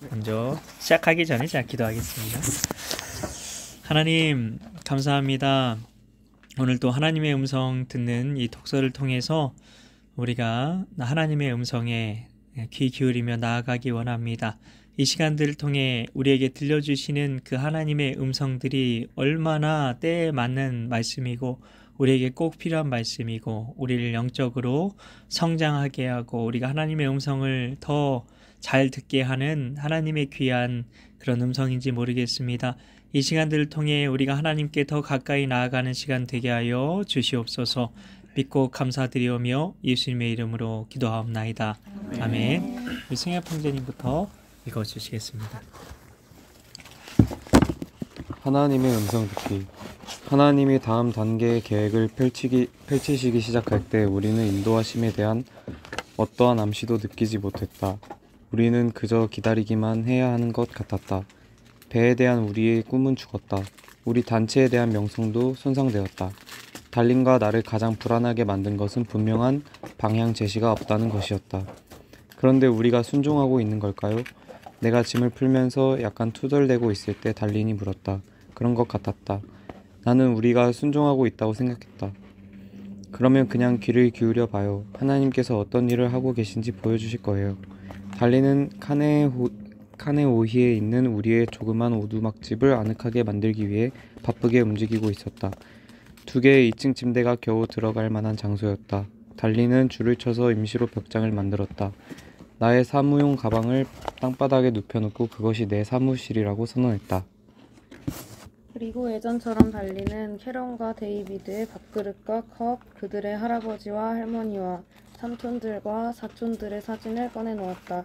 먼저 시작하기 전에 제가 기도하겠습니다. 하나님 감사합니다. 오늘도 하나님의 음성 듣는 이 독서를 통해서 우리가 하나님의 음성에 귀 기울이며 나아가기 원합니다. 이 시간들을 통해 우리에게 들려주시는 그 하나님의 음성들이 얼마나 때에 맞는 말씀이고 우리에게 꼭 필요한 말씀이고 우리를 영적으로 성장하게 하고 우리가 하나님의 음성을 더 잘 듣게 하는 하나님의 귀한 그런 음성인지 모르겠습니다. 이 시간들을 통해 우리가 하나님께 더 가까이 나아가는 시간 되게 하여 주시옵소서. 믿고 감사드리오며 예수님의 이름으로 기도하옵나이다. 아멘. 우리 승엽 형제님부터 읽어주시겠습니다. 하나님의 음성 듣기. 하나님이 다음 단계의 계획을 펼치시기 시작할 때 우리는 인도하심에 대한 어떠한 암시도 느끼지 못했다. 우리는 그저 기다리기만 해야 하는 것 같았다. 배에 대한 우리의 꿈은 죽었다. 우리 단체에 대한 명성도 손상되었다. 달린과 나를 가장 불안하게 만든 것은 분명한 방향 제시가 없다는 것이었다. 그런데 우리가 순종하고 있는 걸까요? 내가 짐을 풀면서 약간 투덜대고 있을 때 달린이 물었다. 그런 것 같았다. 나는 우리가 순종하고 있다고 생각했다. 그러면 그냥 귀를 기울여 봐요. 하나님께서 어떤 일을 하고 계신지 보여주실 거예요. 달리는 카네오히에 있는 우리의 조그만 오두막집을 아늑하게 만들기 위해 바쁘게 움직이고 있었다. 2개의 2층 침대가 겨우 들어갈 만한 장소였다. 달리는 줄을 쳐서 임시로 벽장을 만들었다. 나의 사무용 가방을 땅바닥에 눕혀놓고 그것이 내 사무실이라고 선언했다. 그리고 예전처럼 달리는 캐런과 데이비드의 밥그릇과 컵, 그들의 할아버지와 할머니와 삼촌들과 사촌들의 사진을 꺼내놓았다.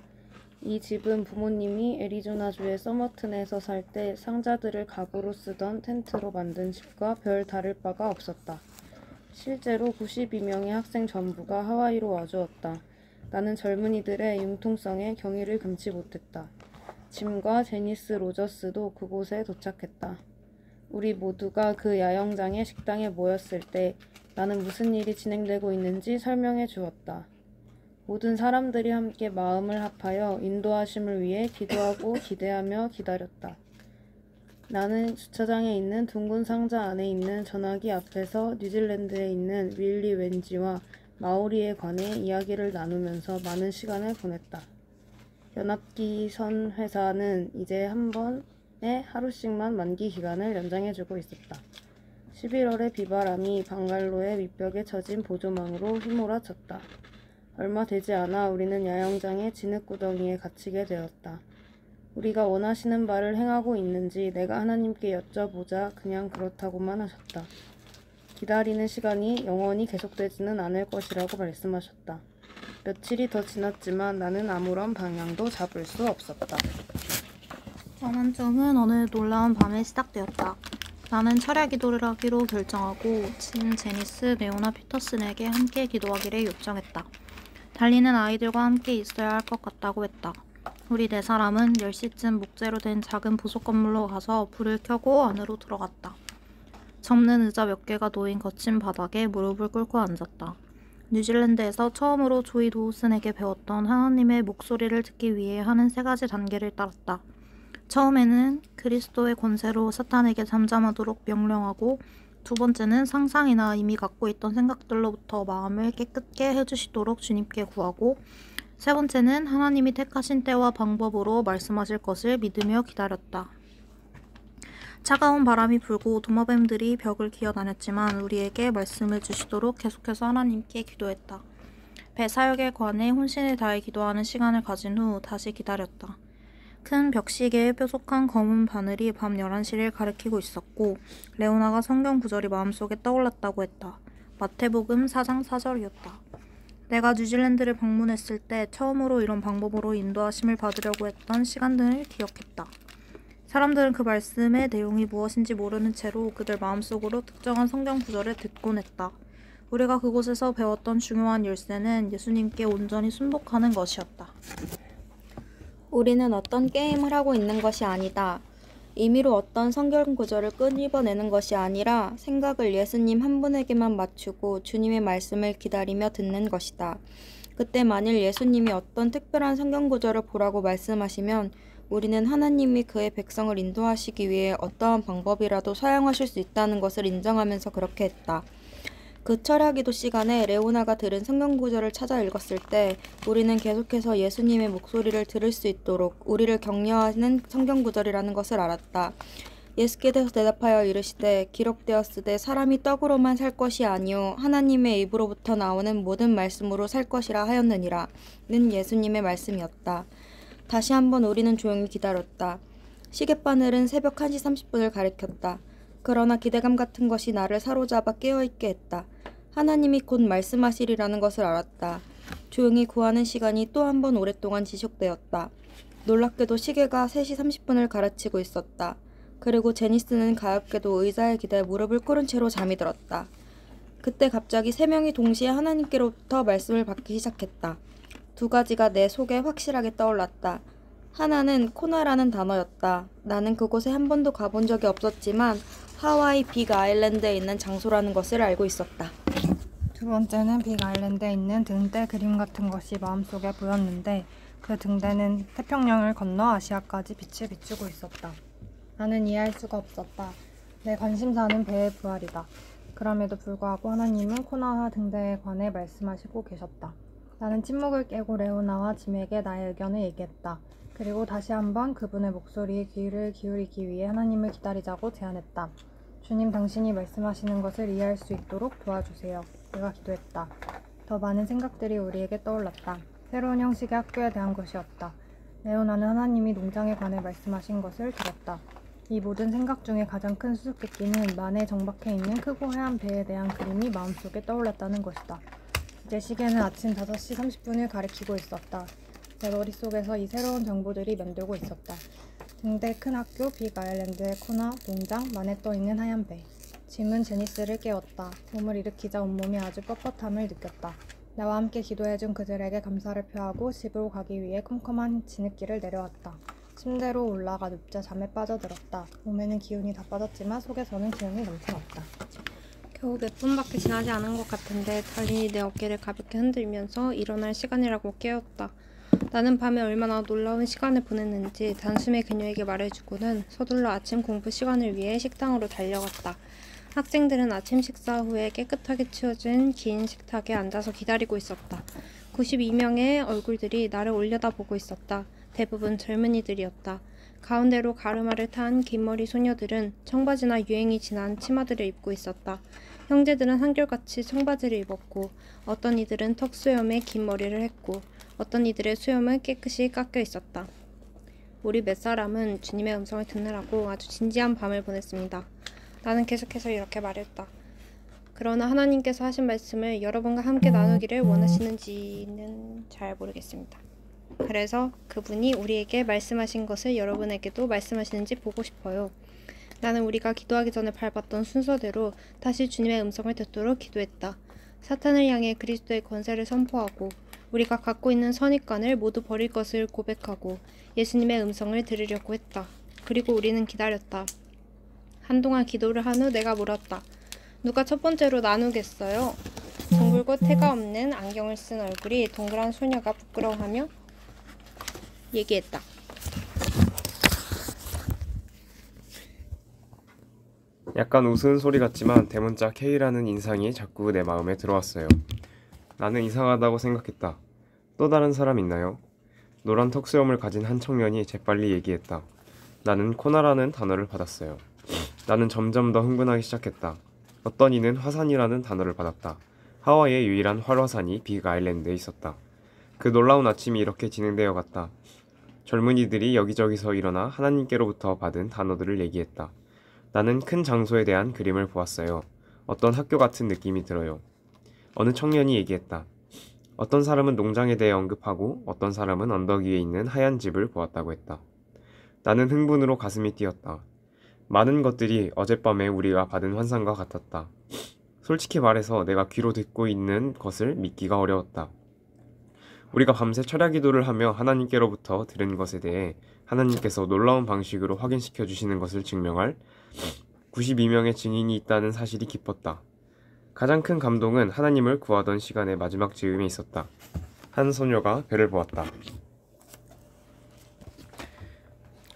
이 집은 부모님이 애리조나주의 서머튼에서 살 때 상자들을 가구로 쓰던 텐트로 만든 집과 별 다를 바가 없었다. 실제로 92명의 학생 전부가 하와이로 와주었다. 나는 젊은이들의 융통성에 경의를 금치 못했다. 짐과 제니스 로저스도 그곳에 도착했다. 우리 모두가 그 야영장의 식당에 모였을 때 나는 무슨 일이 진행되고 있는지 설명해 주었다. 모든 사람들이 함께 마음을 합하여 인도하심을 위해 기도하고 기대하며 기다렸다. 나는 주차장에 있는 둥근 상자 안에 있는 전화기 앞에서 뉴질랜드에 있는 윌리 웬지와 마오리에 관해 이야기를 나누면서 많은 시간을 보냈다. 연합기선 회사는 이제 한 번에 하루씩만 만기 기간을 연장해주고 있었다. 11월의 비바람이 방갈로의 밑벽에 쳐진 보조망으로 휘몰아쳤다. 얼마 되지 않아 우리는 야영장의 진흙구덩이에 갇히게 되었다. 우리가 원하시는 바를 행하고 있는지 내가 하나님께 여쭤보자 그냥 그렇다고만 하셨다. 기다리는 시간이 영원히 계속되지는 않을 것이라고 말씀하셨다. 며칠이 더 지났지만 나는 아무런 방향도 잡을 수 없었다. 전환점은 어느 놀라운 밤에 시작되었다. 나는 철야 기도를 하기로 결정하고 짐, 제니스, 레오나 피터슨에게 함께 기도하기를 요청했다. 달리는 아이들과 함께 있어야 할 것 같다고 했다. 우리 4사람은 10시쯤 목재로 된 작은 부속 건물로 가서 불을 켜고 안으로 들어갔다. 접는 의자 몇 개가 놓인 거친 바닥에 무릎을 꿇고 앉았다. 뉴질랜드에서 처음으로 조이 도우슨에게 배웠던 하나님의 목소리를 듣기 위해 하는 3가지 단계를 따랐다. 처음에는 그리스도의 권세로 사탄에게 잠잠하도록 명령하고, 2번째는 상상이나 이미 갖고 있던 생각들로부터 마음을 깨끗게 해주시도록 주님께 구하고, 3번째는 하나님이 택하신 때와 방법으로 말씀하실 것을 믿으며 기다렸다. 차가운 바람이 불고 도마뱀들이 벽을 기어다녔지만 우리에게 말씀을 주시도록 계속해서 하나님께 기도했다. 배 사역에 관해 혼신을 다해 기도하는 시간을 가진 후 다시 기다렸다. 큰 벽시계에 뾰족한 검은 바늘이 밤 11시를 가리키고 있었고 레오나가 성경 구절이 마음속에 떠올랐다고 했다. 마태복음 4장 4절이었다. 내가 뉴질랜드를 방문했을 때 처음으로 이런 방법으로 인도하심을 받으려고 했던 시간들을 기억했다. 사람들은 그 말씀의 내용이 무엇인지 모르는 채로 그들 마음속으로 특정한 성경 구절을 듣곤 했다. 우리가 그곳에서 배웠던 중요한 열쇠는 예수님께 온전히 순복하는 것이었다. 우리는 어떤 게임을 하고 있는 것이 아니다. 임의로 어떤 성경 구절을 끄집어내는 것이 아니라 생각을 예수님 한 분에게만 맞추고 주님의 말씀을 기다리며 듣는 것이다. 그때 만일 예수님이 어떤 특별한 성경 구절을 보라고 말씀하시면 우리는 하나님이 그의 백성을 인도하시기 위해 어떠한 방법이라도 사용하실 수 있다는 것을 인정하면서 그렇게 했다. 그 철야기도 시간에 레오나가 들은 성경 구절을 찾아 읽었을 때 우리는 계속해서 예수님의 목소리를 들을 수 있도록 우리를 격려하는 성경 구절이라는 것을 알았다. 예수께서 대답하여 이르시되 기록되었으되 사람이 떡으로만 살 것이 아니요 하나님의 입으로부터 나오는 모든 말씀으로 살 것이라 하였느니라 는 예수님의 말씀이었다. 다시 한번 우리는 조용히 기다렸다. 시계바늘은 새벽 1시 30분을 가리켰다. 그러나 기대감 같은 것이 나를 사로잡아 깨어있게 했다. 하나님이 곧 말씀하시리라는 것을 알았다. 조용히 구하는 시간이 또 한 번 오랫동안 지속되었다. 놀랍게도 시계가 3시 30분을 가르치고 있었다. 그리고 제니스는 가엾게도 의자에 기대 무릎을 꿇은 채로 잠이 들었다. 그때 갑자기 3명이 동시에 하나님께로부터 말씀을 받기 시작했다. 2가지가 내 속에 확실하게 떠올랐다. 하나는 코나라는 단어였다. 나는 그곳에 한 번도 가본 적이 없었지만 하와이 빅 아일랜드에 있는 장소라는 것을 알고 있었다. 두 번째는 빅 아일랜드에 있는 등대 그림 같은 것이 마음속에 보였는데 그 등대는 태평양을 건너 아시아까지 빛을 비추고 있었다. 나는 이해할 수가 없었다. 내 관심사는 배의 부활이다. 그럼에도 불구하고 하나님은 코나와 등대에 관해 말씀하시고 계셨다. 나는 침묵을 깨고 레오나와 짐에게 나의 의견을 얘기했다. 그리고 다시 한번 그분의 목소리에 귀를 기울이기 위해 하나님을 기다리자고 제안했다. 주님, 당신이 말씀하시는 것을 이해할 수 있도록 도와주세요. 내가 기도했다. 더 많은 생각들이 우리에게 떠올랐다. 새로운 형식의 학교에 대한 것이었다. 레오나는 하나님이 농장에 관해 말씀하신 것을 들었다. 이 모든 생각 중에 가장 큰 수수께끼는 만에 정박해 있는 크고 하얀 배에 대한 그림이 마음속에 떠올랐다는 것이다. 이제 시계는 아침 5시 30분을 가리키고 있었다. 내 머릿속에서 이 새로운 정보들이 맴돌고 있었다. 등대 큰 학교, 빅 아일랜드의 코나, 농장, 만에 떠있는 하얀 배. 짐은 제니스를 깨웠다. 몸을 일으키자 온몸이 아주 뻣뻣함을 느꼈다. 나와 함께 기도해준 그들에게 감사를 표하고 집으로 가기 위해 컴컴한 지느길을 내려왔다. 침대로 올라가 눕자 잠에 빠져들었다. 몸에는 기운이 다 빠졌지만 속에서는 기운이 넘쳐났다. 겨우 몇 분밖에 지나지 않은 것 같은데 달린이 내 어깨를 가볍게 흔들면서 일어날 시간이라고 깨웠다. 나는 밤에 얼마나 놀라운 시간을 보냈는지 단숨에 그녀에게 말해주고는 서둘러 아침 공부 시간을 위해 식당으로 달려갔다. 학생들은 아침 식사 후에 깨끗하게 치워진 긴 식탁에 앉아서 기다리고 있었다. 92명의 얼굴들이 나를 올려다보고 있었다. 대부분 젊은이들이었다. 가운데로 가르마를 탄 긴 머리 소녀들은 청바지나 유행이 지난 치마들을 입고 있었다. 형제들은 한결같이 청바지를 입었고 어떤 이들은 턱 수염에 긴 머리를 했고 어떤 이들의 수염은 깨끗이 깎여 있었다. 우리 몇 사람은 주님의 음성을 듣느라고 아주 진지한 밤을 보냈습니다. 나는 계속해서 이렇게 말했다. 그러나 하나님께서 하신 말씀을 여러분과 함께 나누기를 원하시는지는 잘 모르겠습니다. 그래서 그분이 우리에게 말씀하신 것을 여러분에게도 말씀하시는지 보고 싶어요. 나는 우리가 기도하기 전에 밟았던 순서대로 다시 주님의 음성을 듣도록 기도했다. 사탄을 향해 그리스도의 권세를 선포하고 우리가 갖고 있는 선입관을 모두 버릴 것을 고백하고 예수님의 음성을 들으려고 했다. 그리고 우리는 기다렸다. 한동안 기도를 한 후 내가 물었다. 누가 첫 번째로 나누겠어요? 둥글고 태가 없는 안경을 쓴 얼굴이 동그란 소녀가 부끄러워하며 얘기했다. 약간 우스운 소리 같지만 대문자 K라는 인상이 자꾸 내 마음에 들어왔어요. 나는 이상하다고 생각했다. 또 다른 사람 있나요? 노란 턱수염을 가진 한 청년이 재빨리 얘기했다. 나는 코나라는 단어를 받았어요. 나는 점점 더 흥분하기 시작했다. 어떤 이는 화산이라는 단어를 받았다. 하와이의 유일한 활화산이 빅 아일랜드에 있었다. 그 놀라운 아침이 이렇게 진행되어 갔다. 젊은이들이 여기저기서 일어나 하나님께로부터 받은 단어들을 얘기했다. 나는 큰 장소에 대한 그림을 보았어요. 어떤 학교 같은 느낌이 들어요. 어느 청년이 얘기했다. 어떤 사람은 농장에 대해 언급하고 어떤 사람은 언덕 위에 있는 하얀 집을 보았다고 했다. 나는 흥분으로 가슴이 뛰었다. 많은 것들이 어젯밤에 우리가 받은 환상과 같았다. 솔직히 말해서 내가 귀로 듣고 있는 것을 믿기가 어려웠다. 우리가 밤새 철야 기도를 하며 하나님께로부터 들은 것에 대해 하나님께서 놀라운 방식으로 확인시켜 주시는 것을 증명할 92명의 증인이 있다는 사실이 기뻤다. 가장 큰 감동은 하나님을 구하던 시간의 마지막 즈음에 있었다. 한 소녀가 별을 보았다.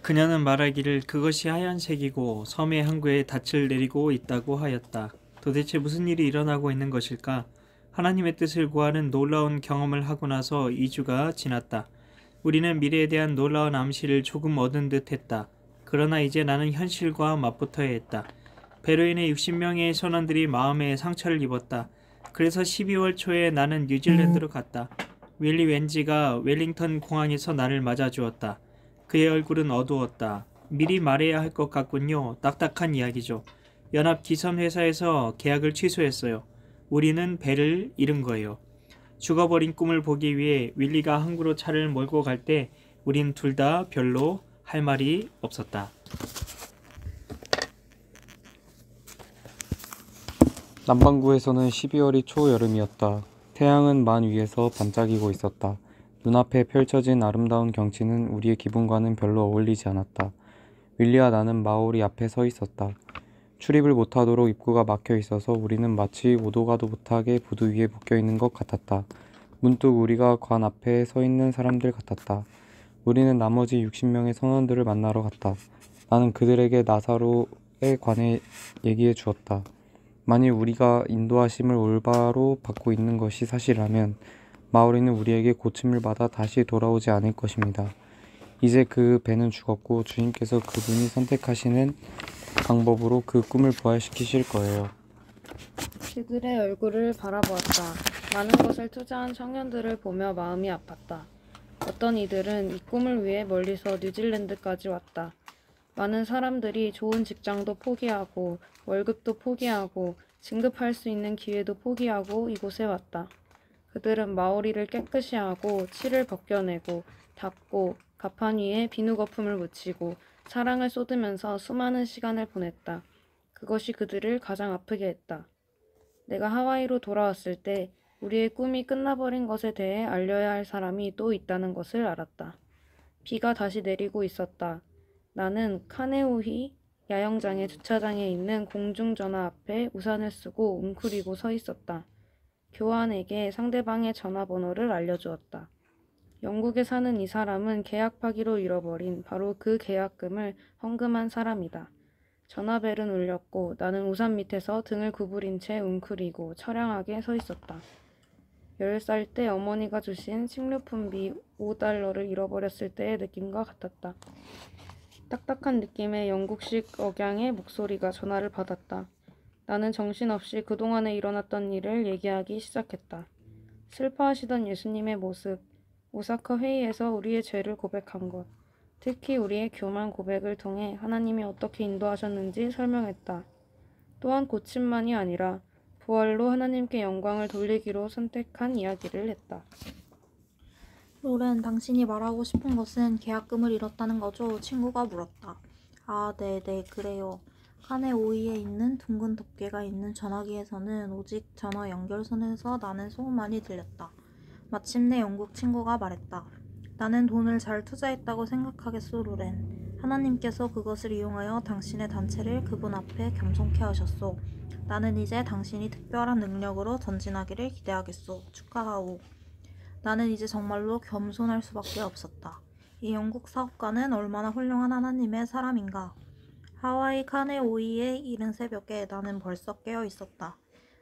그녀는 말하기를 그것이 하얀색이고 섬의 항구에 닻을 내리고 있다고 하였다. 도대체 무슨 일이 일어나고 있는 것일까? 하나님의 뜻을 구하는 놀라운 경험을 하고 나서 2주가 지났다. 우리는 미래에 대한 놀라운 암시를 조금 얻은 듯 했다. 그러나 이제 나는 현실과 맞붙어야 했다. 배로 인해 60명의 선원들이 마음에 상처를 입었다. 그래서 12월 초에 나는 뉴질랜드로 갔다. 윌리 웬지가 웰링턴 공항에서 나를 맞아주었다. 그의 얼굴은 어두웠다. 미리 말해야 할 것 같군요. 딱딱한 이야기죠. 연합 기선 회사에서 계약을 취소했어요. 우리는 배를 잃은 거예요. 죽어버린 꿈을 보기 위해 윌리가 항구로 차를 몰고 갈 때 우린 둘 다 별로 할 말이 없었다. 남반구에서는 12월이 초여름이었다. 태양은 만 위에서 반짝이고 있었다. 눈앞에 펼쳐진 아름다운 경치는 우리의 기분과는 별로 어울리지 않았다. 윌리와 나는 마오리 앞에 서 있었다. 출입을 못하도록 입구가 막혀 있어서 우리는 마치 오도 가도 못하게 부두 위에 묶여 있는 것 같았다. 문득 우리가 관 앞에 서 있는 사람들 같았다. 우리는 나머지 60명의 선원들을 만나러 갔다. 나는 그들에게 나사로에 관해 얘기해 주었다. 만일 우리가 인도하심을 올바로 받고 있는 것이 사실이라면 마오리는 우리에게 고침을 받아 다시 돌아오지 않을 것입니다. 이제 그 배는 죽었고 주님께서 그분이 선택하시는 방법으로 그 꿈을 부활시키실 거예요. 그들의 얼굴을 바라보았다. 많은 것을 투자한 청년들을 보며 마음이 아팠다. 어떤 이들은 이 꿈을 위해 멀리서 뉴질랜드까지 왔다. 많은 사람들이 좋은 직장도 포기하고 월급도 포기하고 진급할 수 있는 기회도 포기하고 이곳에 왔다. 그들은 마오리를 깨끗이 하고 칠을 벗겨내고 닦고 가판 위에 비누 거품을 묻히고 사랑을 쏟으면서 수많은 시간을 보냈다. 그것이 그들을 가장 아프게 했다. 내가 하와이로 돌아왔을 때 우리의 꿈이 끝나버린 것에 대해 알려야 할 사람이 또 있다는 것을 알았다. 비가 다시 내리고 있었다. 나는 카네오히 야영장의 주차장에 있는 공중전화 앞에 우산을 쓰고 웅크리고 서 있었다. 교환에게 상대방의 전화번호를 알려주었다. 영국에 사는 이 사람은 계약파기로 잃어버린 바로 그 계약금을 헌금한 사람이다. 전화벨은 울렸고 나는 우산 밑에서 등을 구부린 채 웅크리고 처량하게 서 있었다. 10살 때 어머니가 주신 식료품비 $5를 잃어버렸을 때의 느낌과 같았다. 딱딱한 느낌의 영국식 억양의 목소리가 전화를 받았다. 나는 정신없이 그동안에 일어났던 일을 얘기하기 시작했다. 슬퍼하시던 예수님의 모습, 오사카 회의에서 우리의 죄를 고백한 것, 특히 우리의 교만 고백을 통해 하나님이 어떻게 인도하셨는지 설명했다. 또한 고침만이 아니라 부활로 하나님께 영광을 돌리기로 선택한 이야기를 했다. 로렌, 당신이 말하고 싶은 것은 계약금을 잃었다는 거죠? 친구가 물었다. 아, 네, 그래요. 칸의 오이에 있는 둥근 덮개가 있는 전화기에서는 오직 전화 연결선에서 나는 소음만이 들렸다. 마침내 영국 친구가 말했다. 나는 돈을 잘 투자했다고 생각하겠소, 로렌. 하나님께서 그것을 이용하여 당신의 단체를 그분 앞에 겸손케 하셨소. 나는 이제 당신이 특별한 능력으로 전진하기를 기대하겠소. 축하하오. 나는 이제 정말로 겸손할 수밖에 없었다. 이 영국 사업가는 얼마나 훌륭한 하나님의 사람인가. 하와이 카네오이의 이른 새벽에 나는 벌써 깨어 있었다.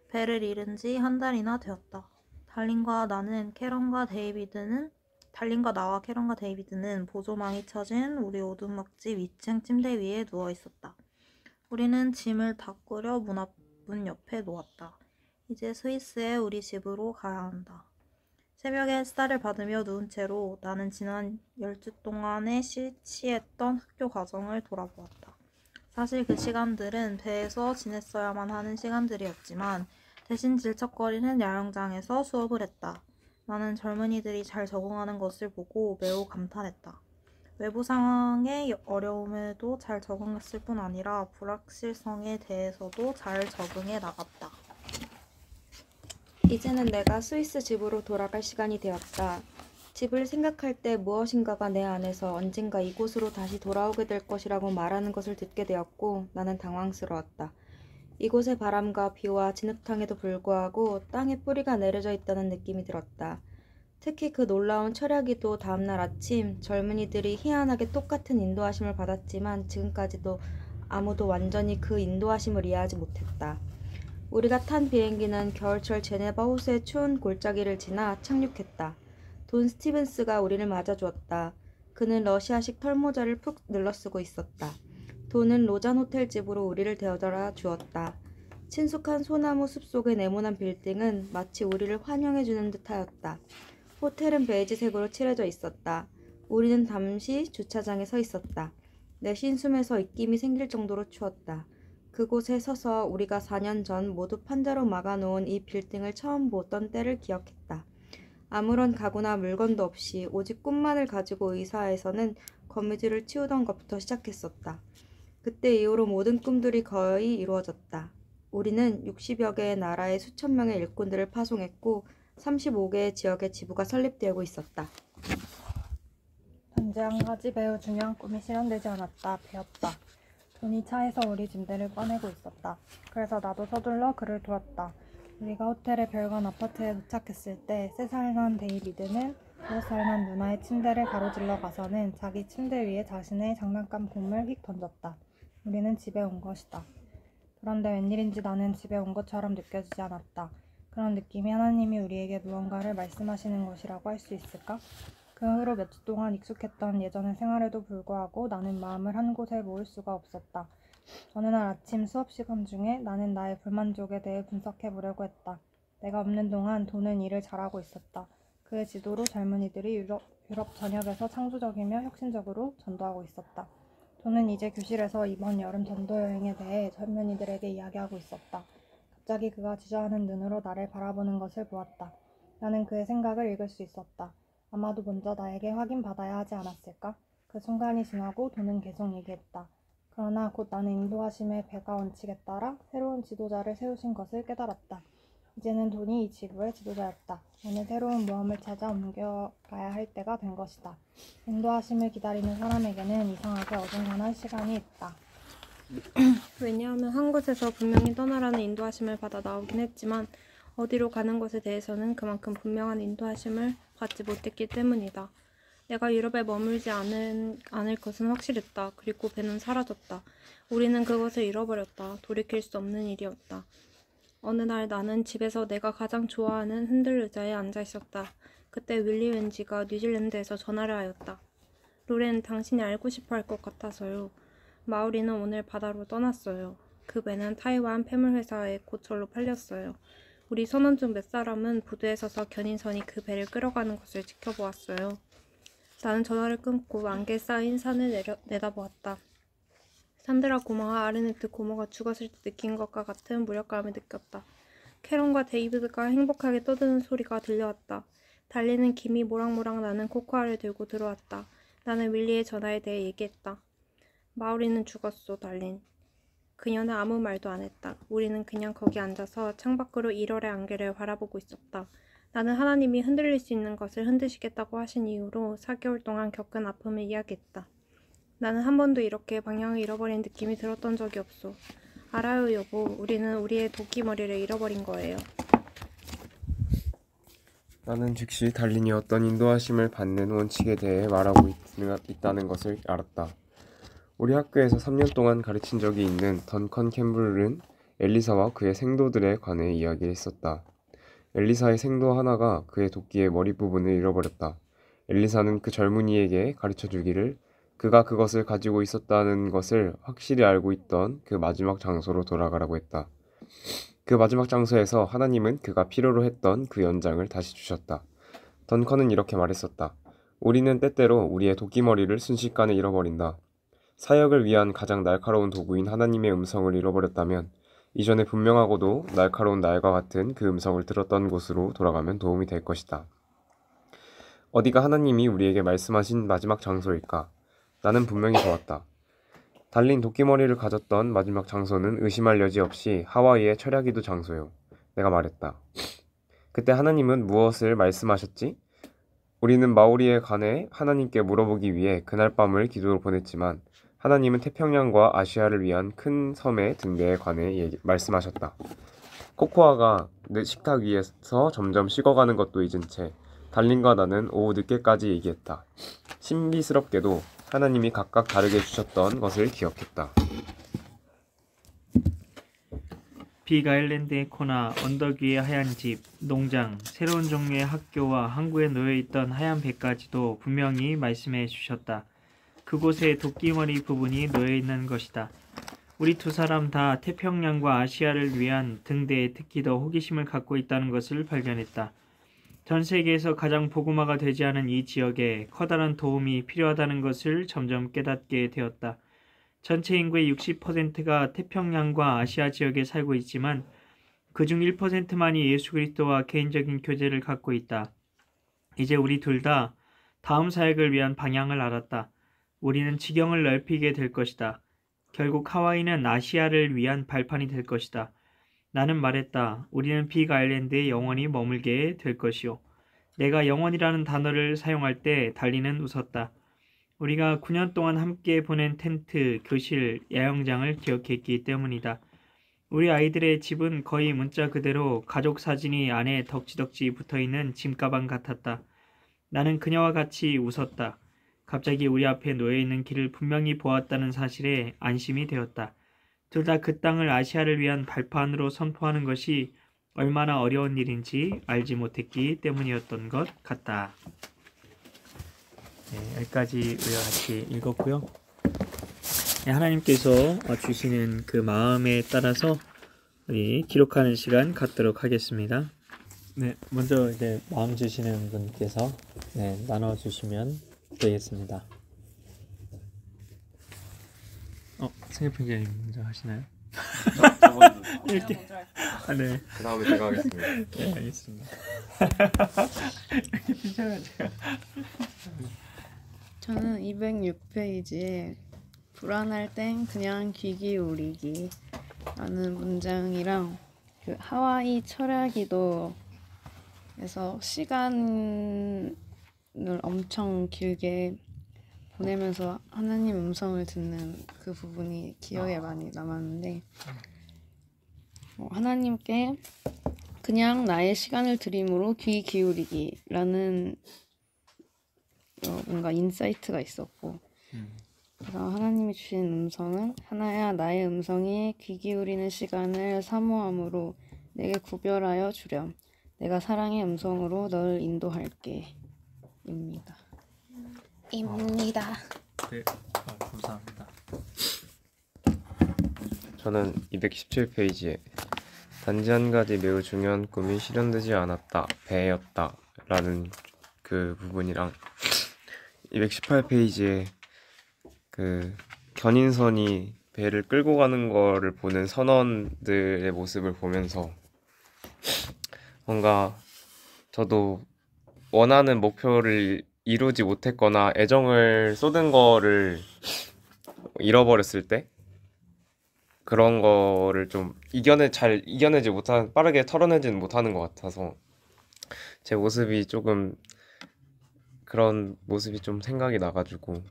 배를 잃은 지 한 달이나 되었다. 달린과 나와 캐런과 데이비드는 보조망이 쳐진 우리 오두막집 2층 침대 위에 누워 있었다. 우리는 짐을 다 꾸려 문 옆에 놓았다. 이제 스위스에 우리 집으로 가야 한다. 새벽에 햇살을 받으며 누운 채로 나는 지난 10주 동안에 실치했던 학교 과정을 돌아보았다. 사실 그 시간들은 배에서 지냈어야만 하는 시간들이었지만 대신 질척거리는 야영장에서 수업을 했다. 나는 젊은이들이 잘 적응하는 것을 보고 매우 감탄했다. 외부 상황의 어려움에도 잘 적응했을 뿐 아니라 불확실성에 대해서도 잘 적응해 나갔다. 이제는 내가 스위스 집으로 돌아갈 시간이 되었다. 집을 생각할 때 무엇인가가 내 안에서 언젠가 이곳으로 다시 돌아오게 될 것이라고 말하는 것을 듣게 되었고 나는 당황스러웠다. 이곳의 바람과 비와 진흙탕에도 불구하고 땅에 뿌리가 내려져 있다는 느낌이 들었다. 특히 그 놀라운 철야기도 다음날 아침 젊은이들이 희한하게 똑같은 인도하심을 받았지만 지금까지도 아무도 완전히 그 인도하심을 이해하지 못했다. 우리가 탄 비행기는 겨울철 제네바 호수의 추운 골짜기를 지나 착륙했다. 돈 스티븐스가 우리를 맞아주었다. 그는 러시아식 털모자를 푹 눌러쓰고 있었다. 돈은 로잔 호텔 집으로 우리를 데려다 주었다. 친숙한 소나무 숲속의 네모난 빌딩은 마치 우리를 환영해주는 듯하였다. 호텔은 베이지색으로 칠해져 있었다. 우리는 잠시 주차장에 서 있었다. 내 신숨에서 입김이 생길 정도로 추웠다. 그곳에 서서 우리가 4년 전 모두 판자로 막아놓은 이 빌딩을 처음 보던 때를 기억했다. 아무런 가구나 물건도 없이 오직 꿈만을 가지고 의사에서는 거미줄을 치우던 것부터 시작했었다. 그때 이후로 모든 꿈들이 거의 이루어졌다. 우리는 60여 개의 나라의 수천 명의 일꾼들을 파송했고 35개의 지역에 지부가 설립되고 있었다. 단지 한 가지 매우 중요한 꿈이 실현되지 않았다. 배웠다. 돈이 차에서 우리 짐들을 꺼내고 있었다. 그래서 나도 서둘러 그를 도왔다. 우리가 호텔의 별관 아파트에 도착했을 때 3살 난 데이비드는 5살 난 누나의 침대를 가로질러 가서는 자기 침대 위에 자신의 장난감 곰을 휙 던졌다. 우리는 집에 온 것이다. 그런데 웬일인지 나는 집에 온 것처럼 느껴지지 않았다. 그런 느낌이 하나님이 우리에게 무언가를 말씀하시는 것이라고 할 수 있을까? 그 후로 몇 주 동안 익숙했던 예전의 생활에도 불구하고 나는 마음을 한 곳에 모을 수가 없었다. 어느 날 아침 수업 시간 중에 나는 나의 불만족에 대해 분석해 보려고 했다. 내가 없는 동안 돈은 일을 잘하고 있었다. 그의 지도로 젊은이들이 유럽 전역에서 창조적이며 혁신적으로 전도하고 있었다. 돈은 이제 교실에서 이번 여름 전도 여행에 대해 젊은이들에게 이야기하고 있었다. 갑자기 그가 주저하는 눈으로 나를 바라보는 것을 보았다. 나는 그의 생각을 읽을 수 있었다. 아마도 먼저 나에게 확인받아야 하지 않았을까? 그 순간이 지나고 돈은 계속 얘기했다. 그러나 곧 나는 인도하심의 배가 원칙에 따라 새로운 지도자를 세우신 것을 깨달았다. 이제는 돈이 이 지구의 지도자였다. 나는 새로운 모험을 찾아 옮겨가야 할 때가 된 것이다. 인도하심을 기다리는 사람에게는 이상하게 어중간한 시간이 있다. 왜냐하면 한 곳에서 분명히 떠나라는 인도하심을 받아 나오긴 했지만 어디로 가는 것에 대해서는 그만큼 분명한 인도하심을 받지 못했기 때문이다. 내가 유럽에 머물지 않을 것은 확실했다. 그리고 배는 사라졌다. 우리는 그것을 잃어버렸다. 돌이킬 수 없는 일이었다. 어느 날 나는 집에서 내가 가장 좋아하는 흔들 의자에 앉아 있었다. 그때 윌리 웬지가 뉴질랜드에서 전화를 하였다. 로렌, 당신이 알고 싶어 할 것 같아서요. 마우리는 오늘 바다로 떠났어요. 그 배는 타이완 폐물회사에 고철로 팔렸어요. 우리 선원 중 몇 사람은 부두에 서서 견인선이 그 배를 끌어가는 것을 지켜보았어요. 나는 전화를 끊고 안개에 쌓인 산을 내다보았다. 산드라 고모와 아르네트 고모가 죽었을 때 느낀 것과 같은 무력감을 느꼈다. 캐런과 데이비드가 행복하게 떠드는 소리가 들려왔다. 달리는 김이 모락모락 나는 코코아를 들고 들어왔다. 나는 윌리의 전화에 대해 얘기했다. 마우리는 죽었어, 달린. 그녀는 아무 말도 안 했다. 우리는 그냥 거기 앉아서 창밖으로 1월의 안개를 바라보고 있었다. 나는 하나님이 흔들릴 수 있는 것을 흔드시겠다고 하신 이후로 4개월 동안 겪은 아픔을 이야기했다. 나는 한 번도 이렇게 방향을 잃어버린 느낌이 들었던 적이 없어. 알아요, 여보. 우리는 우리의 도끼머리를 잃어버린 거예요. 나는 즉시 달린이 어떤 인도하심을 받는 원칙에 대해 말하고 있다는 것을 알았다. 우리 학교에서 3년 동안 가르친 적이 있는 던컨 캠블은 엘리사와 그의 생도들에 관해 이야기를 했었다. 엘리사의 생도 하나가 그의 도끼의 머리 부분을 잃어버렸다. 엘리사는 그 젊은이에게 가르쳐주기를 그가 그것을 가지고 있었다는 것을 확실히 알고 있던 그 마지막 장소로 돌아가라고 했다. 그 마지막 장소에서 하나님은 그가 필요로 했던 그 연장을 다시 주셨다. 던컨은 이렇게 말했었다. 우리는 때때로 우리의 도끼머리를 순식간에 잃어버린다. 사역을 위한 가장 날카로운 도구인 하나님의 음성을 잃어버렸다면 이전에 분명하고도 날카로운 날과 같은 그 음성을 들었던 곳으로 돌아가면 도움이 될 것이다. 어디가 하나님이 우리에게 말씀하신 마지막 장소일까? 나는 분명히 좋았다. 달린 도끼머리를 가졌던 마지막 장소는 의심할 여지 없이 하와이의 철야기도 장소요. 내가 말했다. 그때 하나님은 무엇을 말씀하셨지? 우리는 마우리에 관해 하나님께 물어보기 위해 그날 밤을 기도로 보냈지만 하나님은 태평양과 아시아를 위한 큰 섬의 등대에 관해 말씀하셨다. 코코아가 내 식탁 위에서 점점 식어가는 것도 잊은 채 달린과 나는 오후 늦게까지 얘기했다. 신비스럽게도 하나님이 각각 다르게 주셨던 것을 기억했다. 빅 아일랜드의 코나, 언덕 위의 하얀 집, 농장, 새로운 종류의 학교와 항구에 놓여있던 하얀 배까지도 분명히 말씀해 주셨다. 그곳에 도끼머리 부분이 놓여있는 것이다. 우리 두 사람 다 태평양과 아시아를 위한 등대에 특히 더 호기심을 갖고 있다는 것을 발견했다. 전 세계에서 가장 보고마가 되지 않은 이 지역에 커다란 도움이 필요하다는 것을 점점 깨닫게 되었다. 전체 인구의 60%가 태평양과 아시아 지역에 살고 있지만 그중 1%만이 예수 그리스도와 개인적인 교제를 갖고 있다. 이제 우리 둘 다 다음 사역을 위한 방향을 알았다. 우리는 지경을 넓히게 될 것이다. 결국 하와이는 아시아를 위한 발판이 될 것이다. 나는 말했다. 우리는 빅 아일랜드에 영원히 머물게 될 것이오. 내가 영원이라는 단어를 사용할 때 달리는 웃었다. 우리가 9년 동안 함께 보낸 텐트, 교실, 야영장을 기억했기 때문이다. 우리 아이들의 집은 거의 문자 그대로 가족 사진이 안에 덕지덕지 붙어있는 짐가방 같았다. 나는 그녀와 같이 웃었다. 갑자기 우리 앞에 놓여있는 길을 분명히 보았다는 사실에 안심이 되었다. 둘 다 그 땅을 아시아를 위한 발판으로 선포하는 것이 얼마나 어려운 일인지 알지 못했기 때문이었던 것 같다. 네, 여기까지 우리가 같이 읽었고요. 네, 하나님께서 주시는 그 마음에 따라서 우리 기록하는 시간 갖도록 하겠습니다. 네, 먼저 이제 마음 주시는 분께서 나눠주시면 되겠습니다. 생일평가님 먼저 하시나요? 이렇게. 네. 그 다음에 제가 하겠습니다. 네, 알겠습니다. 이렇게 피셔가지고. 저는 206페이지에 불안할 땐 그냥 귀 기울이기 라는 문장이랑 그 하와이 철야기도에서 시간을 엄청 길게 보내면서 하나님 음성을 듣는 그 부분이 기억에 많이 남았는데 하나님께 그냥 나의 시간을 드림으로 귀 기울이기라는 뭔가 인사이트가 있었고 그래서 하나님이 주신 음성은 하나야 나의 음성에 귀 기울이는 시간을 사모함으로 내게 구별하여 주렴. 내가 사랑의 음성으로 널 인도할게. 입니다. 네, 감사합니다. 저는 217페이지에 단지 한 가지 매우 중요한 꿈이 실현되지 않았다. 배였다. 라는 그 부분이랑 218페이지에 그 견인선이 배를 끌고 가는 거를 보는 선원들의 모습을 보면서 뭔가 저도 원하는 목표를 이루지 못했거나 애정을 쏟은 거를 잃어버렸을 때 그런 거를 좀 잘 이겨내지 못한, 빠르게 털어내지는 못하는 것 같아서 제 모습이 조금 그런 모습이 좀 생각이 나가지고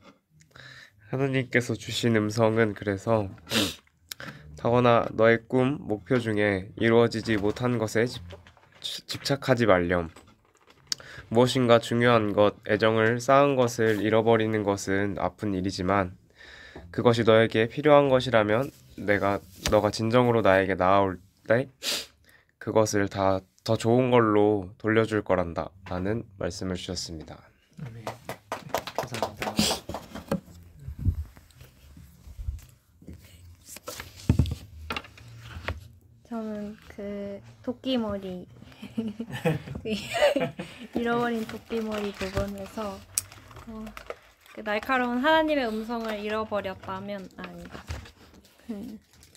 하나님께서 주신 음성은 그래서 더구나 너의 꿈, 목표 중에 이루어지지 못한 것에 집착하지 말렴. 무엇인가 중요한 것, 애정을 쌓은 것을 잃어버리는 것은 아픈 일이지만 그것이 너에게 필요한 것이라면 너가 진정으로 나에게 나아올 때 그것을 다 더 좋은 걸로 돌려줄 거란다 라는 말씀을 주셨습니다. 네, 감사합니다. 저는 그 도끼머리 잃어버린 도끼머리 부분에서 그 날카로운 하나님의 음성을 잃어버렸다면 아니다.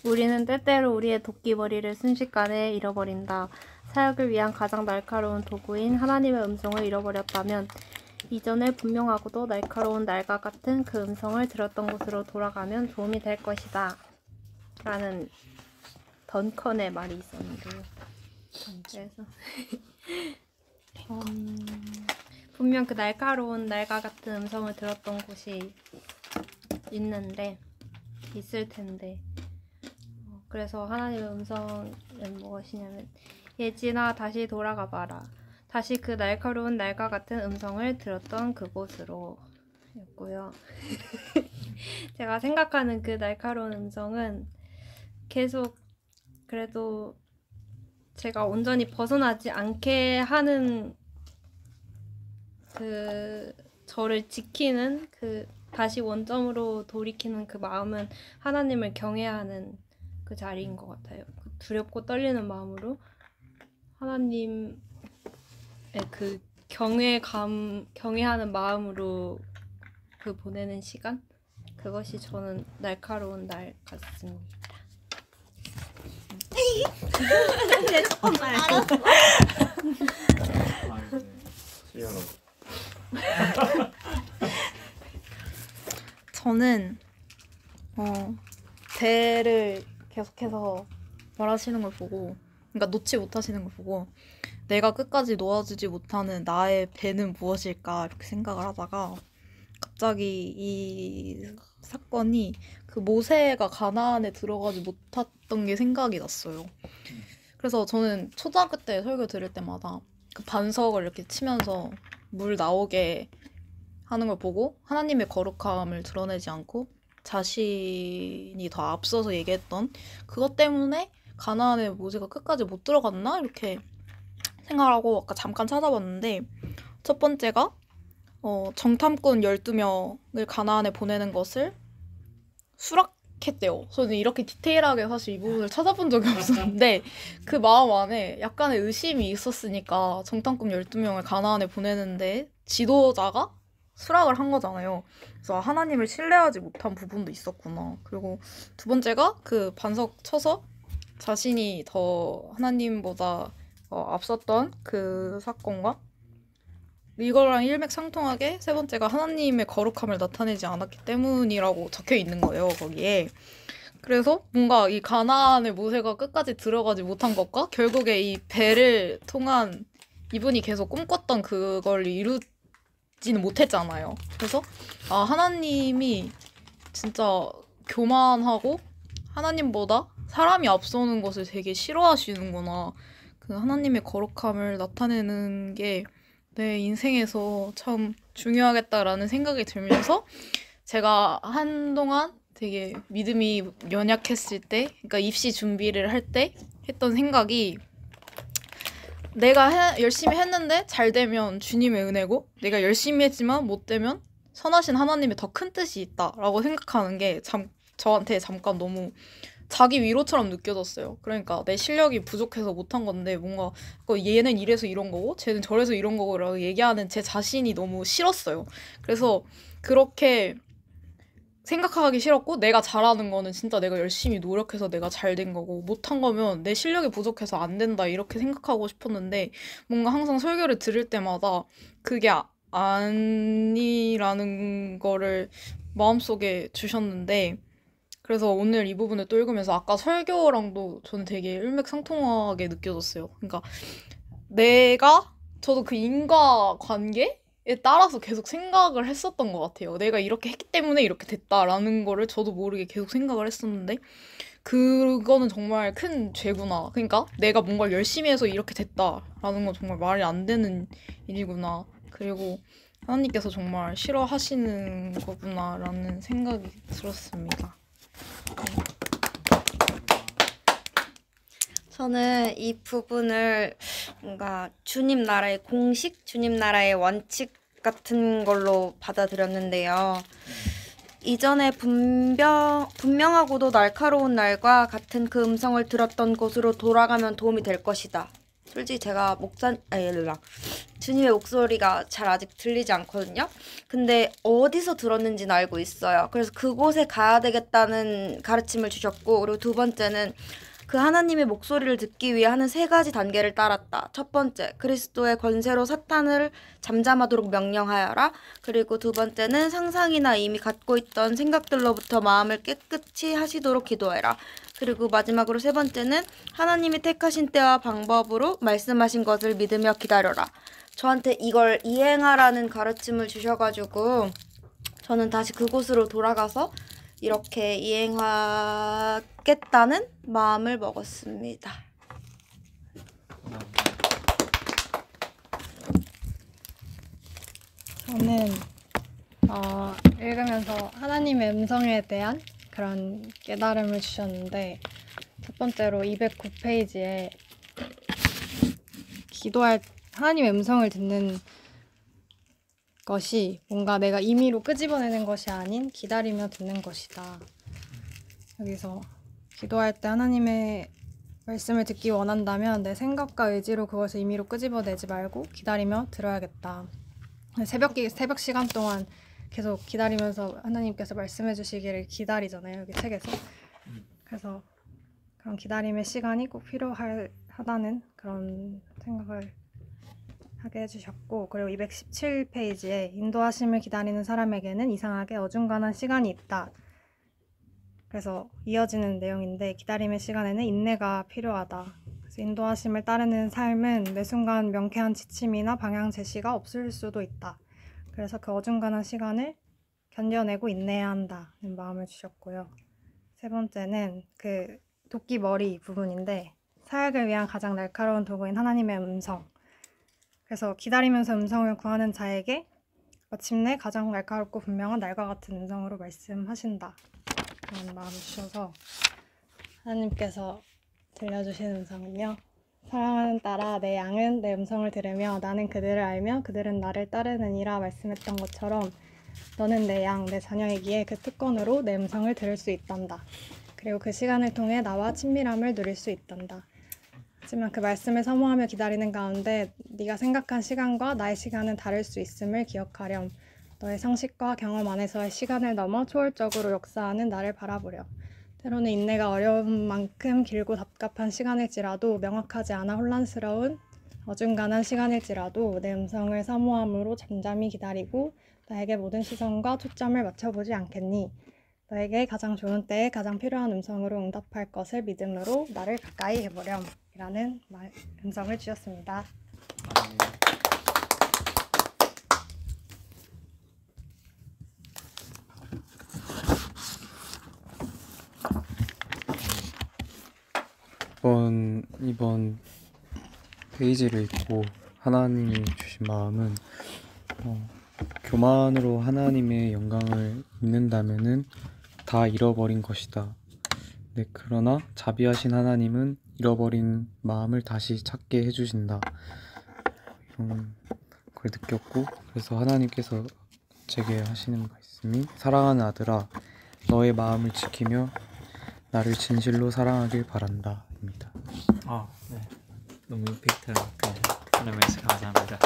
우리는 때때로 우리의 도끼머리를 순식간에 잃어버린다. 사역을 위한 가장 날카로운 도구인 하나님의 음성을 잃어버렸다면 이전에 분명하고도 날카로운 날과 같은 그 음성을 들었던 곳으로 돌아가면 도움이 될 것이다. 라는 던컨의 말이 있었는데요. 그래서 분명 그 날카로운 날과 같은 음성을 들었던 곳이 있을 텐데 그래서 하나님의 음성은 무엇이냐면 예진아 다시 돌아가 봐라. 다시 그 날카로운 날과 같은 음성을 들었던 그곳으로 였고요. 제가 생각하는 그 날카로운 음성은 계속 그래도 제가 온전히 벗어나지 않게 하는 그 저를 지키는 그 다시 원점으로 돌이키는 그 마음은 하나님을 경외하는 그 자리인 것 같아요. 그 두렵고 떨리는 마음으로 하나님의 그 경외하는 마음으로 그 보내는 시간, 그것이 저는 날카로운 날 같습니다. 저는 배를 계속해서 말하시는 걸 보고, 그러니까 놓지 못하시는 걸 보고 내가 끝까지 놓아주지 못하는 나의 배는 무엇일까 이렇게 생각을 하다가 갑자기 이 사건이 그 모세가 가나안에 들어가지 못했던 게 생각이 났어요. 그래서 저는 초등학교 때 설교 들을 때마다 그 반석을 이렇게 치면서 물 나오게 하는 걸 보고 하나님의 거룩함을 드러내지 않고 자신이 더 앞서서 얘기했던 그것 때문에 가나안에 모세가 끝까지 못 들어갔나? 이렇게 생각을 하고 아까 잠깐 찾아봤는데, 첫 번째가 정탐꾼 12명을 가나안에 보내는 것을 수락했대요. 저는 이렇게 디테일하게 사실 이 부분을 찾아본 적이 없었는데 그 마음 안에 약간의 의심이 있었으니까 정탐꾼 12명을 가나안에 보내는데 지도자가 수락을 한 거잖아요. 그래서 하나님을 신뢰하지 못한 부분도 있었구나. 그리고 두 번째가 그 반석 쳐서 자신이 더 하나님보다 앞섰던 그 사건과 이거랑 일맥상통하게 세 번째가 하나님의 거룩함을 나타내지 않았기 때문이라고 적혀 있는 거예요, 거기에. 그래서 뭔가 이 가나안의 모세가 끝까지 들어가지 못한 것과 결국에 이 배를 통한 이분이 계속 꿈꿨던 그걸 이루지는 못했잖아요. 그래서 하나님이 진짜 교만하고 하나님보다 사람이 앞서는 것을 되게 싫어하시는구나. 그 하나님의 거룩함을 나타내는 게 내 인생에서 참 중요하겠다라는 생각이 들면서 제가 한동안 되게 믿음이 연약했을 때, 그러니까 입시 준비를 할 때 했던 생각이, 내가 열심히 했는데 잘 되면 주님의 은혜고 내가 열심히 했지만 못 되면 선하신 하나님의 더 큰 뜻이 있다라고 생각하는 게 저한테 잠깐 너무 자기 위로처럼 느껴졌어요. 그러니까 내 실력이 부족해서 못한 건데 뭔가 얘는 이래서 이런 거고 쟤는 저래서 이런 거라고 얘기하는 제 자신이 너무 싫었어요. 그래서 그렇게 생각하기 싫었고, 내가 잘하는 거는 진짜 내가 열심히 노력해서 내가 잘 된 거고 못한 거면 내 실력이 부족해서 안 된다 이렇게 생각하고 싶었는데, 뭔가 항상 설교를 들을 때마다 그게 아니라는 거를 마음속에 주셨는데, 그래서 오늘 이 부분을 또 읽으면서 아까 설교랑도 저는 되게 일맥상통하게 느껴졌어요. 그러니까 저도 그 인과관계에 따라서 계속 생각을 했었던 것 같아요. 내가 이렇게 했기 때문에 이렇게 됐다라는 거를 저도 모르게 계속 생각을 했었는데, 그거는 정말 큰 죄구나. 그러니까 내가 뭔가를 열심히 해서 이렇게 됐다라는 건 정말 말이 안 되는 일이구나. 그리고 하나님께서 정말 싫어하시는 거구나라는 생각이 들었습니다. 저는 이 부분을 뭔가 주님 나라의 공식, 주님 나라의 원칙 같은 걸로 받아들였는데요. 이전에 분명하고도 날카로운 날과 같은 그 음성을 들었던 곳으로 돌아가면 도움이 될 것이다. 솔직히 제가 주님의 목소리가 잘 아직 들리지 않거든요. 근데 어디서 들었는지는 알고 있어요. 그래서 그곳에 가야 되겠다는 가르침을 주셨고, 그리고 두 번째는 그 하나님의 목소리를 듣기 위해 하는 3가지 단계를 따랐다. 첫 번째, 그리스도의 권세로 사탄을 잠잠하도록 명령하여라. 그리고 두 번째는 상상이나 이미 갖고 있던 생각들로부터 마음을 깨끗이 하시도록 기도해라. 그리고 마지막으로 3번째는 하나님이 택하신 때와 방법으로 말씀하신 것을 믿으며 기다려라. 저한테 이걸 이행하라는 가르침을 주셔가지고 저는 다시 그곳으로 돌아가서 이렇게 이행하겠다는 마음을 먹었습니다. 저는 읽으면서 하나님의 음성에 대한 그런 깨달음을 주셨는데, 첫 번째로 209페이지에 기도할 하나님의 음성을 듣는 것이 뭔가 내가 임의로 끄집어내는 것이 아닌 기다리며 듣는 것이다. 여기서 기도할 때 하나님의 말씀을 듣기 원한다면 내 생각과 의지로 그것을 임의로 끄집어내지 말고 기다리며 들어야겠다. 새벽 시간 동안 계속 기다리면서 하나님께서 말씀해 주시기를 기다리잖아요, 여기 책에서. 그래서 그런 기다림의 시간이 꼭 필요하다는 그런 생각을 하게 해주셨고, 그리고 217페이지에 인도하심을 기다리는 사람에게는 이상하게 어중간한 시간이 있다. 그래서 이어지는 내용인데, 기다림의 시간에는 인내가 필요하다. 그래서 인도하심을 따르는 삶은 매 순간 명쾌한 지침이나 방향 제시가 없을 수도 있다. 그래서 그 어중간한 시간을 견뎌내고 인내해야 한다는 마음을 주셨고요. 세 번째는 그 도끼 머리 부분인데, 사역을 위한 가장 날카로운 도구인 하나님의 음성. 그래서 기다리면서 음성을 구하는 자에게 마침내 가장 날카롭고 분명한 날과 같은 음성으로 말씀하신다. 그런 마음을 주셔서 하나님께서 들려주신 음성은요, 사랑하는 딸아, 내 양은 내 음성을 들으며 나는 그들을 알며 그들은 나를 따르느니라 말씀했던 것처럼 너는 내 양, 내 자녀이기에 그 특권으로 내 음성을 들을 수 있단다. 그리고 그 시간을 통해 나와 친밀함을 누릴 수 있단다. 하지만 그 말씀을 사모하며 기다리는 가운데 네가 생각한 시간과 나의 시간은 다를 수 있음을 기억하렴. 너의 상식과 경험 안에서의 시간을 넘어 초월적으로 역사하는 나를 바라보렴. 때로는 인내가 어려운 만큼 길고 답답한 시간일지라도, 명확하지 않아 혼란스러운 어중간한 시간일지라도 내 음성을 사모함으로 잠잠히 기다리고 나에게 모든 시선과 초점을 맞춰보지 않겠니? 너에게 가장 좋은 때에 가장 필요한 음성으로 응답할 것을 믿음으로 나를 가까이 해보렴. 이라는 음성을 주셨습니다. 이번 페이지를 읽고 하나님이 주신 마음은, 교만으로 하나님의 영광을 입는다면은 다 잃어버린 것이다. 네, 그러나 자비하신 하나님은 잃어버린 마음을 다시 찾게 해주신다. 이런 걸 느꼈고, 그래서 하나님께서 제게 하시는 말씀이, 사랑하는 아들아, 너의 마음을 지키며 나를 진실로 사랑하길 바란다 입니다. 네. 너무 임팩트한 그런 말씀 감사합니다.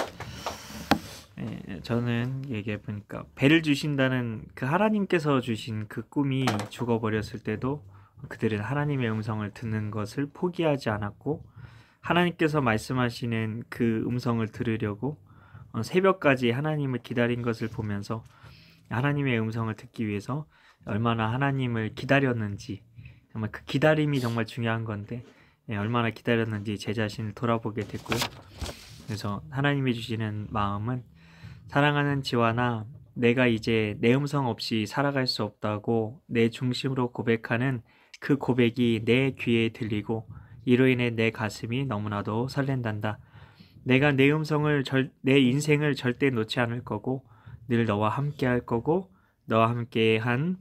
네, 저는 얘기해 보니까 배를 주신다는 그 하나님께서 주신 그 꿈이 죽어버렸을 때도 그들은 하나님의 음성을 듣는 것을 포기하지 않았고, 하나님께서 말씀하시는 그 음성을 들으려고 새벽까지 하나님을 기다린 것을 보면서 하나님의 음성을 듣기 위해서 얼마나 하나님을 기다렸는지, 정말 그 기다림이 정말 중요한 건데 얼마나 기다렸는지 제 자신을 돌아보게 됐고요. 그래서 하나님이 주시는 마음은, 사랑하는 지와나, 내가 이제 내 음성 없이 살아갈 수 없다고 내 중심으로 고백하는 그 고백이 내 귀에 들리고 이로 인해 내 가슴이 너무나도 설렌단다. 내가 내 음성을 내 인생을 절대 놓지 않을 거고 늘 너와 함께 할 거고, 너와 함께 한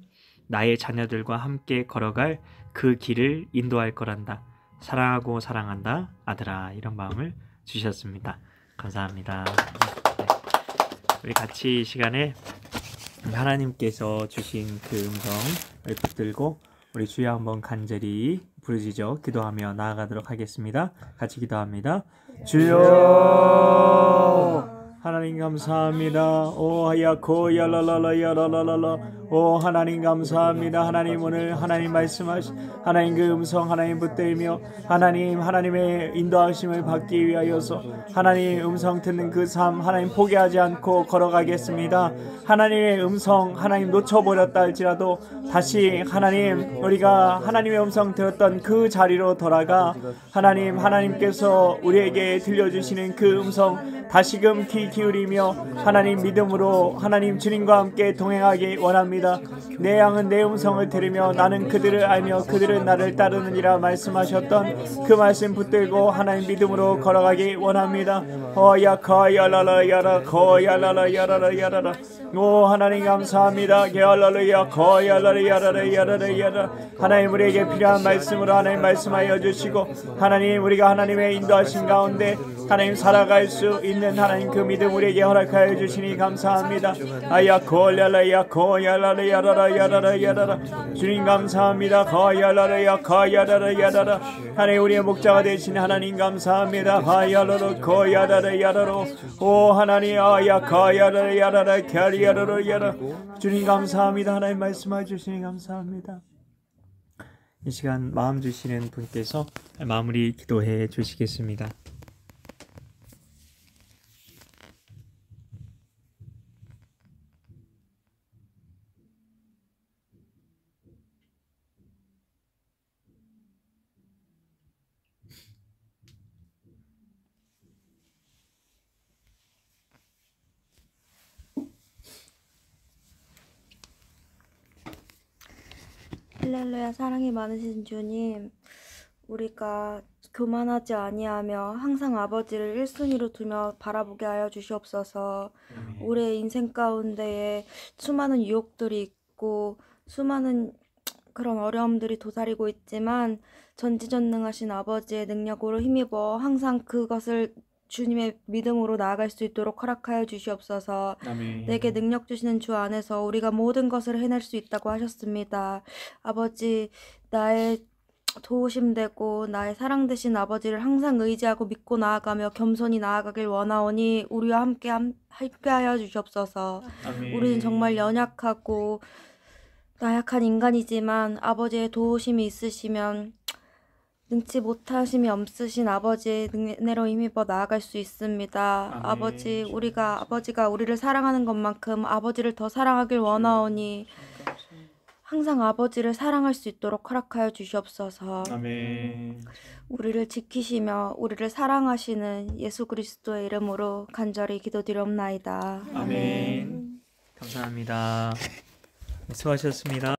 나의 자녀들과 함께 걸어갈 그 길을 인도할 거란다. 사랑하고 사랑한다 아들아. 이런 마음을 주셨습니다. 감사합니다. 네. 우리 같이 이 시간에 하나님께서 주신 그 음성을 붙들고 우리 주여 한번 간절히 부르짖어 기도하며 나아가도록 하겠습니다. 같이 기도합니다. 주여 하나님 감사합니다. 오 하야코 야라라라 야라라라라. 오 하나님 감사합니다. 하나님 오늘 하나님 말씀하신 하나님 그 음성 하나님 붙들며 하나님의 인도하심을 받기 위하여서 하나님 음성 듣는 그 삶 하나님 포기하지 않고 걸어가겠습니다. 하나님의 음성 하나님 놓쳐버렸다 할지라도 다시 하나님 우리가 하나님의 음성 들었던 그 자리로 돌아가 하나님께서 우리에게 들려주시는 그 음성 다시금 귀 기울이며 하나님 믿음으로 하나님 주님과 함께 동행하기 원합니다. 내 양은 내 음성을 들으며 나는 그들을 알며 그들은 나를 따르느니라 말씀하셨던 그 말씀 붙들고 하나님 믿음으로 걸어가기 원합니다. 야라라 오 하나님 감사합니다. 야라라 하나님 우리에게 필요한 말씀으로 하나님 말씀하여 주시고 하나님 우리가 하나님의 인도하신 가운데 하나님 살아갈 수 있는 하나님 그 믿음 우리에게 허락하여 주시니 감사합니다. 야라라 주님 감사합니다. 야라라 하나님 우리의 목자가 되신 하나님 감사합니다. 야라라 오 하나님 야라라 주님 감사합니다. 하나님 말씀해 주시니 감사합니다. 이 시간 마음 주시는 분께서 마무리 기도해 주시겠습니다. 할렐루야. 사랑이 많으신 주님, 우리가 교만하지 아니하며 항상 아버지를 1순위로 두며 바라보게 하여 주시옵소서. 우리의 인생 가운데에 수많은 유혹들이 있고 수많은 그런 어려움들이 도사리고 있지만 전지전능하신 아버지의 능력으로 힘입어 항상 그것을 주님의 믿음으로 나아갈 수 있도록 허락하여 주시옵소서. 아멘. 내게 능력 주시는 주 안에서 우리가 모든 것을 해낼 수 있다고 하셨습니다. 아버지, 나의 도우심 되고 나의 사랑 되신 아버지를 항상 의지하고 믿고 나아가며 겸손히 나아가길 원하오니 우리와 함께하여 주시옵소서. 아멘. 우리는 정말 연약하고 나약한 인간이지만 아버지의 도우심이 있으시면 능치 못하심이 없으신 아버지의 은혜로 힘입어 나아갈 수 있습니다. 아멘. 아버지, 아버지가 우리를 사랑하는 것만큼 아버지를 더 사랑하길 원하오니 항상 아버지를 사랑할 수 있도록 허락하여 주시옵소서. 아멘. 우리를 지키시며 우리를 사랑하시는 예수 그리스도의 이름으로 간절히 기도드리옵나이다. 아멘. 감사합니다. 수고하셨습니다.